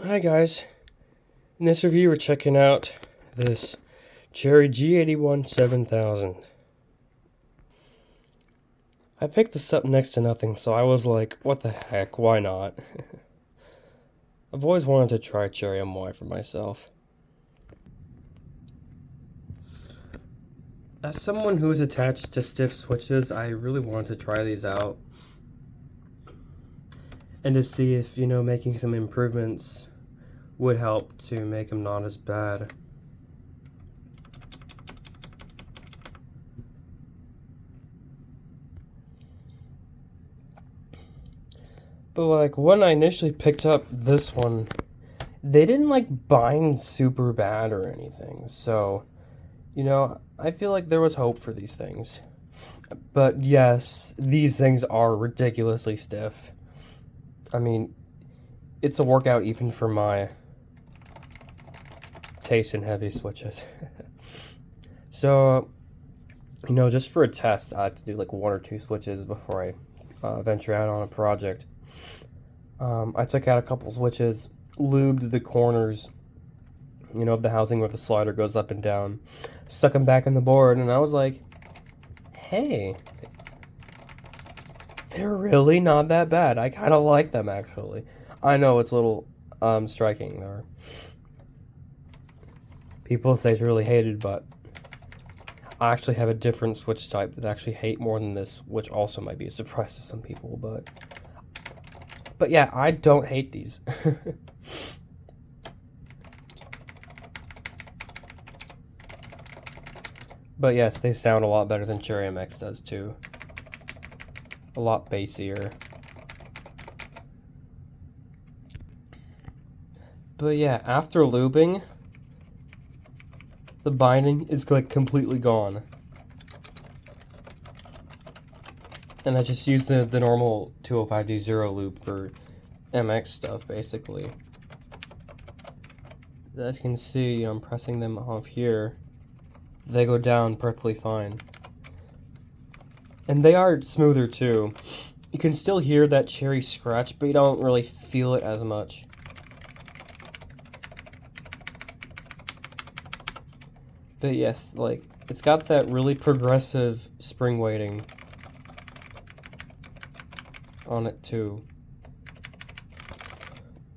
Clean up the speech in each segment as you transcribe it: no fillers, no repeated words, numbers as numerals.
Hi guys, in this review we're checking out this Cherry G81-7000. I picked this up next to nothing, so I was like, what the heck, why not? I've always wanted to try Cherry MY for myself. As someone who is attached to stiff switches, I really wanted to try these out. And to see if, making some improvements would help to make them not as bad. But like when I initially picked up this one, they didn't like bind super bad or anything. So, I feel like there was hope for these things. But yes, these things are ridiculously stiff. I mean, it's a workout even for my taste in heavy switches. So, just for a test, I had to do like one or two switches before I venture out on a project. I took out a couple switches, lubed the corners, of the housing where the slider goes up and down, stuck them back in the board, and I was like, hey, they're really not that bad. I kind of like them, actually. I know it's a little striking there. People say it's really hated, but I actually have a different switch type that I actually hate more than this, which also might be a surprise to some people, but yeah, I don't hate these. But yes, they sound a lot better than Cherry MX does too. A lot bassier. But yeah, after lubing, the binding is like completely gone. And I just used the normal 205D0 loop for MX stuff, basically. As you can see, I'm pressing them off here. They go down perfectly fine. And they are smoother too. You can still hear that cherry scratch, but you don't really feel it as much. But yes, like, it's got that really progressive spring weighting on it too.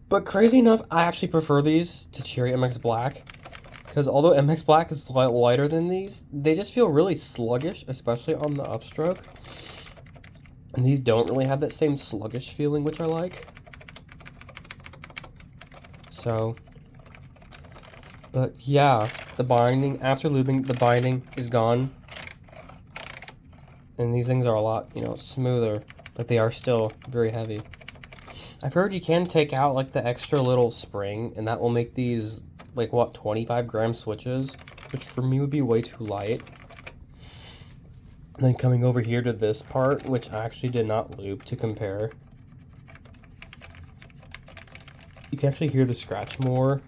But crazy enough, I actually prefer these to Cherry MX Black. Because although MX Black is a lot lighter than these, they just feel really sluggish, especially on the upstroke. And these don't really have that same sluggish feeling, which I like. So, but yeah, the binding, after lubing, the binding is gone. And these things are a lot, smoother, but they are still very heavy. I've heard you can take out like the extra little spring, and that will make these like 25-gram switches, which for me would be way too light. And then coming over here to this part, which I actually did not lube to compare, you can actually hear the scratch more.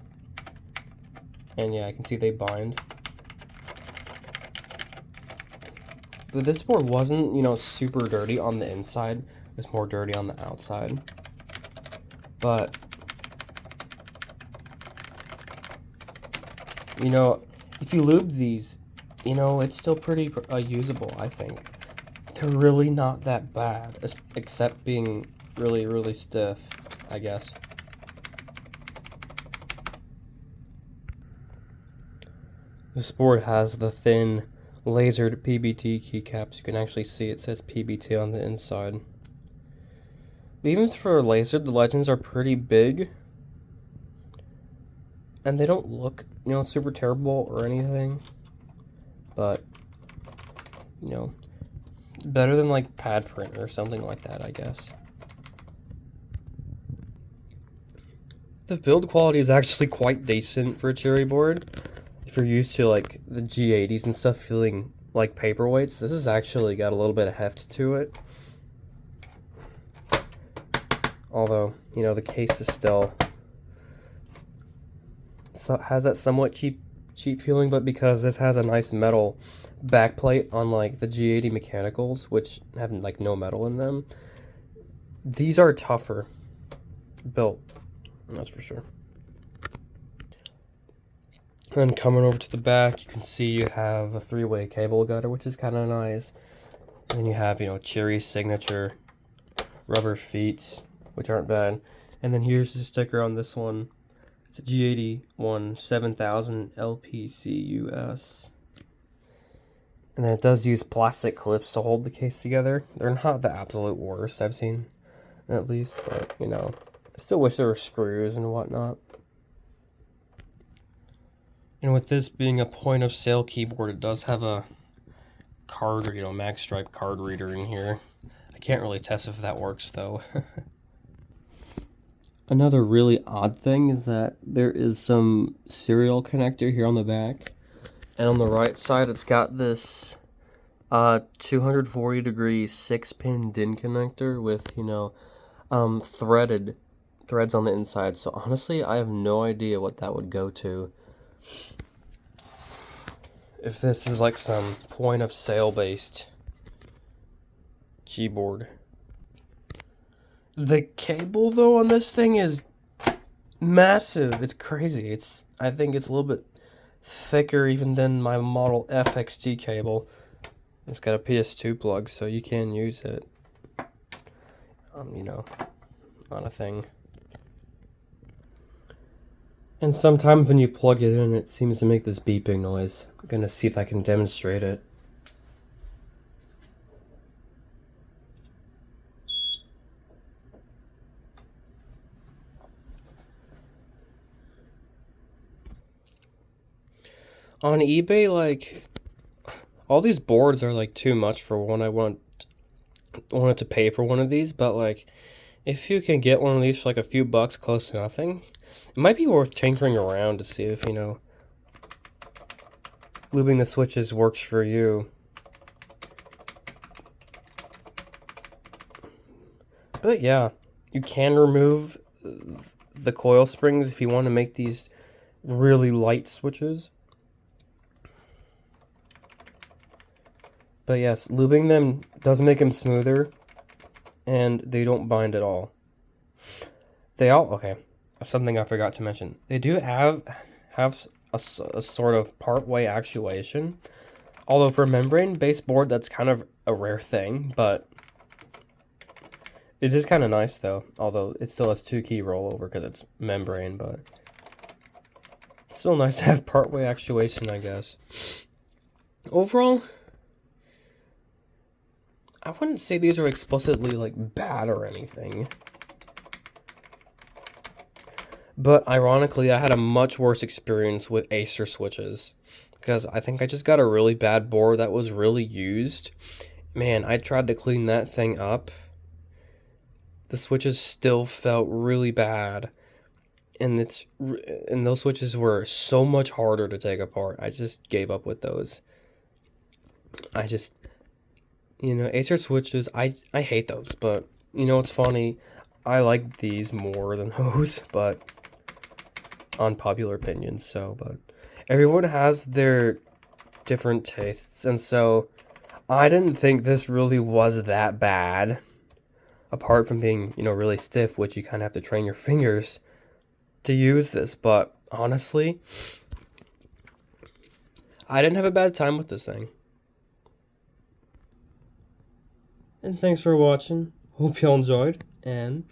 And yeah, I can see they bind. But this board wasn't, super dirty on the inside. It was more dirty on the outside. But if you lube these, it's still pretty usable, I think. They're really not that bad, except being really, really stiff, I guess. This board has the thin, lasered PBT keycaps. You can actually see it says PBT on the inside. But even for lasered, the legends are pretty big. And they don't look, super terrible or anything. But, better than like pad print or something like that, I guess. The build quality is actually quite decent for a Cherry board. If you're used to like the G80s and stuff feeling like paperweights, this has actually got a little bit of heft to it. Although, the case is still has that somewhat cheap feeling, but because this has a nice metal backplate unlike the G80 mechanicals, which have like no metal in them, these are tougher built, that's for sure. Then coming over to the back, you can see you have a 3-way cable gutter, which is kind of nice. And then you have, you know, Cherry signature rubber feet, which aren't bad. And then here's the sticker on this one. It's a G81-7000 LPCUS. And then it does use plastic clips to hold the case together. They're not the absolute worst I've seen, at least, but, you know, I still wish there were screws and whatnot. And with this being a point-of-sale keyboard, it does have a card, you know, magstripe card reader in here. I can't really test if that works, though. Another really odd thing is that there is some serial connector here on the back. And on the right side, it's got this 240 degree 6-pin DIN connector with, you know, threaded threads on the inside. So honestly, I have no idea what that would go to. If this is like some point of sale based keyboard. The cable though on this thing is massive. It's crazy. I think it's a little bit thicker even than my Model FXT cable. It's got a PS2 plug, so you can use it, you know, on a thing. And sometimes when you plug it in, it seems to make this beeping noise. I'm gonna see if I can demonstrate it. On eBay, like, all these boards are like too much for one. I wanted to pay for one of these, but like, if you can get one of these for like a few bucks, close to nothing, it might be worth tinkering around to see if, you know, lubing the switches works for you. But yeah, you can remove the coil springs if you want to make these really light switches. But yes, lubing them does make them smoother, and they don't bind at all. Okay, something I forgot to mention. They do have a sort of part-way actuation. Although for a membrane-based board, that's kind of a rare thing, but it is kind of nice though. Although it still has 2-key rollover because it's membrane, but it's still nice to have part-way actuation, I guess. Overall, I wouldn't say these are explicitly like bad or anything. But ironically, I had a much worse experience with Acer switches, because I think I just got a really bad board that was really used. Man, I tried to clean that thing up. The switches still felt really bad, and those switches were so much harder to take apart. I just gave up with those. You know, Acer switches, I hate those, but, you know, it's funny. I like these more than those, but unpopular opinions, so, but everyone has their different tastes, and so I didn't think this really was that bad, apart from being, you know, really stiff, which you kind of have to train your fingers to use this, but honestly, I didn't have a bad time with this thing. And thanks for watching. Hope y'all enjoyed, and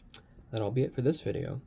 that'll be it for this video.